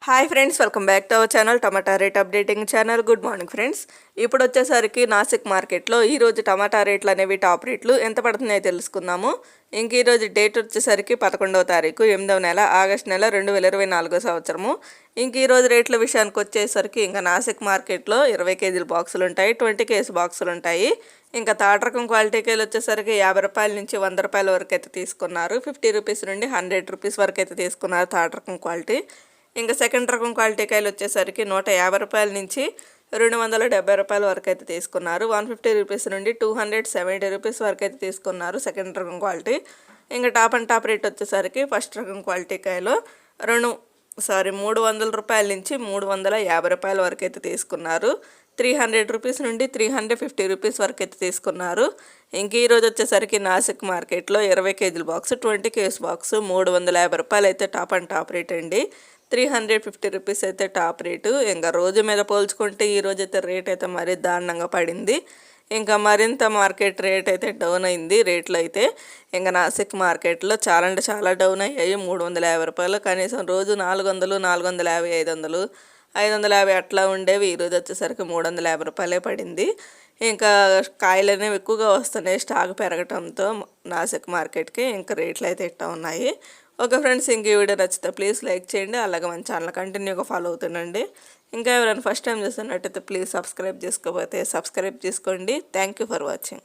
Hi friends, welcome back to our channel tomato rate updating channel. Good morning friends. ఇప్పుడు వచ్చేసరికి నాసిక్ మార్కెట్లో ఈరోజు టమాటా రేట్లు అనేవి టాప్ రేట్లు ఎంత పడుతున్నాయో తెలుసుకుందాము. ఇంక ఈరోజు డేట్ వచ్చేసరికి 11వ తారీఖు 8వ నెల ఆగస్టు నెల 2024 సంవత్సరము. ఇంక ఈరోజు రేట్ల విషయానికి వచ్చేసరికి ఇంకా నాసిక్ మార్కెట్లో 20 కేజీల బాక్సులు ఉంటాయి, 20 కేజీ బాక్సులు ఉంటాయి. ఇంకా థర్డ్ రకం క్వాలిటీకి వచ్చేసరికి 50 రూపాయల నుంచి 100 రూపాయల వరకు అయితే తీసుకున్నారు. 50 రూపీస్ నుండి 100 రూపీస్ వరకు అయితే తీసుకున్నారు థర్డ్ రకం క్వాలిటీ. ఇంకా సెకండ్ రకం క్వాలిటీ కాయలు వచ్చేసరికి 150 రూపాయల నుంచి 270 రూపాయల వరకు అయితే తీసుకున్నారు. 150 రూపీస్ నుండి 270 రూపీస్ వరకు అయితే తీసుకున్నారు సెకండ్ రకం క్వాలిటీ. ఇంకా టాప్ అండ్ టాప్ రేట్ వచ్చేసరికి ఫస్ట్ రకం క్వాలిటీ కాయలు 300 రూపాయల నుంచి 350 రూపాయల వరకు అయితే తీసుకున్నారు. 300 రూపీస్ నుండి 350 రూపీస్ వరకు అయితే తీసుకున్నారు. ఇంక ఈరోజు వచ్చేసరికి నాసిక్ మార్కెట్లో 20 కేజీల బాక్స్, 20 కేజీ బాక్స్ 350 రూపాయలు అయితే టాప్ అండ్ టాప్ రేట్ అండి. 350 రూపీస్ అయితే టాప్ రేటు. ఇంకా రోజు మీద పోల్చుకుంటే ఈరోజు అయితే రేట్ అయితే మరీ దారుణంగా పడింది. ఇంకా మరింత మార్కెట్ రేట్ అయితే డౌన్ అయింది. రేట్లు అయితే ఇంకా నాసిక్ మార్కెట్లో చాలా అంటే చాలా డౌన్ అయ్యాయి. 350 రూపాయలు కనీసం రోజు 400, 450, 500, 550 అట్లా ఉండేవి. ఈరోజు వచ్చేసరికి 350 రూపాయలే పడింది. ఇంకా కాయలు అనేవి ఎక్కువగా వస్తున్నాయి స్టాక్ పెరగటంతో నాసిక్ మార్కెట్కి. ఇంకా రేట్లు అయితే ఇట్టా ఉన్నాయి. ఓకే ఫ్రెండ్స్, ఇంక ఈ వీడియో నచ్చితే ప్లీజ్ లైక్ చేయండి. అలాగే మన ఛానల్ కంటిన్యూగా ఫాలో అవుతుండండి. ఇంకా ఎవరైనా ఫస్ట్ టైం చూస్తున్నట్టయితే ప్లీజ్ సబ్స్క్రైబ్ చేసుకోకపోతే సబ్స్క్రైబ్ చేసుకోండి. Thank you for watching.